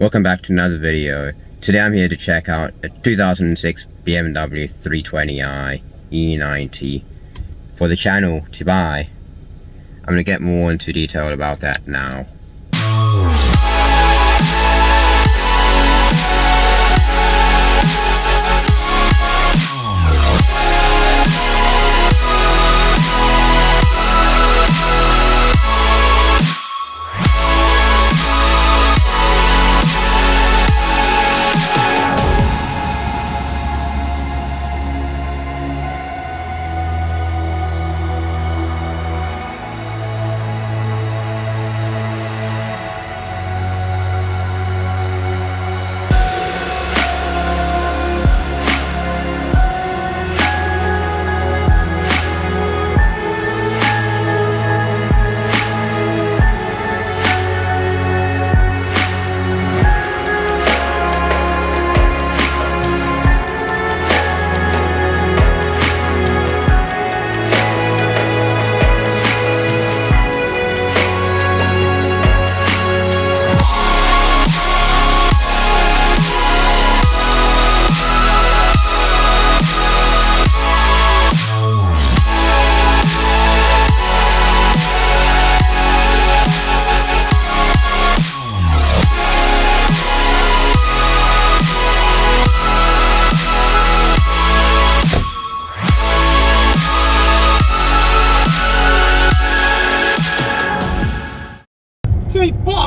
Welcome back to another video. Today I'm here to check out a 2006 BMW 320i e90 for the channel to buy. I'm going to get more into detail about that now.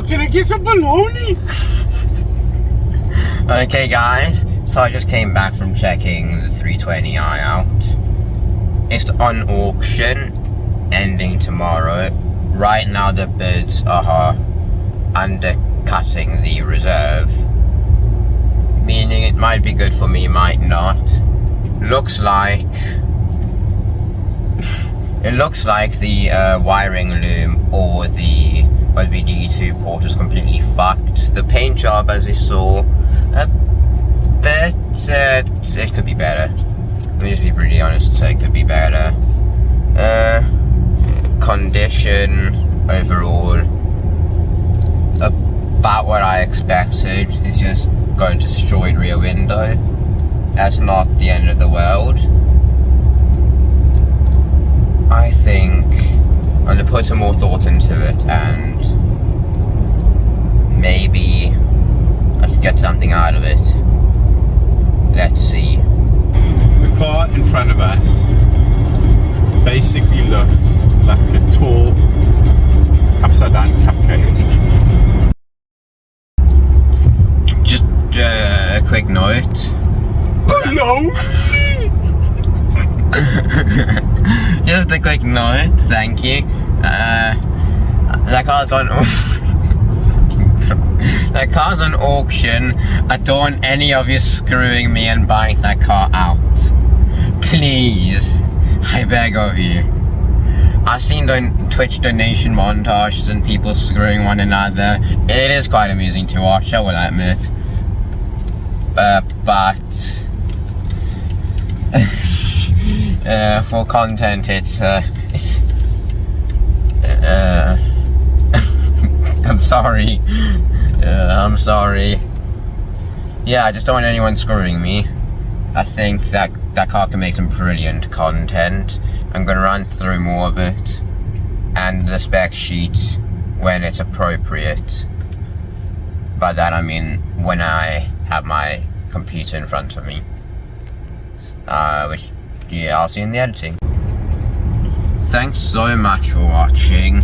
Can I get some bologna? Okay guys, so I just came back from checking the 320i out. It's on auction, ending tomorrow. Right now the bids are undercutting the reserve, meaning it might be good for me, might not. Looks like the wiring loom or the LVD2 port is completely fucked. The paint job, as you saw, but it could be better. Let me just be pretty honest, it could be better. Condition overall about what I expected. It's just got a destroyed rear window. That's not the end of the world. I think I'm gonna put some more thought into it, and maybe I could get something out of it. Let's see. The car in front of us basically looks like a tall upside down cupcake. Just a quick note. Hello! Just a quick note, thank you. That car's on that car's on auction. I don't want any of you screwing me and buying that car out. Please, I beg of you. I've seen Twitch donation montages and people screwing one another. It is quite amusing to watch, I will admit. But for content, it's I'm sorry. I'm sorry. Yeah, I just don't want anyone screwing me. I think that car can make some brilliant content. I'm gonna run through more of it and the spec sheet when it's appropriate. By that I mean when I have my computer in front of me. Which, yeah, I'll see you in the editing. Thanks so much for watching.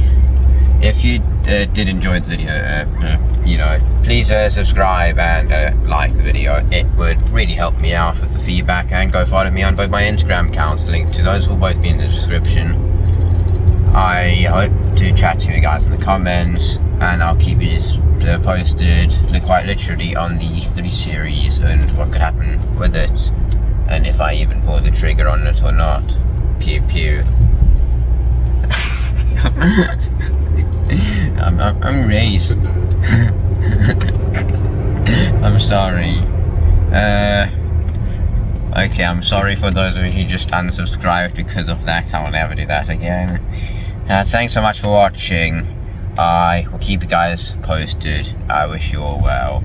If you did enjoy the video, please subscribe and like the video. It would really help me out with the feedback, and go follow me on both my Instagram accounts. Link to those will both be in the description. I hope to chat to you guys in the comments, and I'll keep you posted quite literally on the 3 Series and what could happen with it, and if I even pull the trigger on it or not. Pew pew. I'm raised. I'm sorry. Okay, I'm sorry for those of you who just unsubscribed because of that. I will never do that again. Thanks so much for watching. I will keep you guys posted. I wish you all well.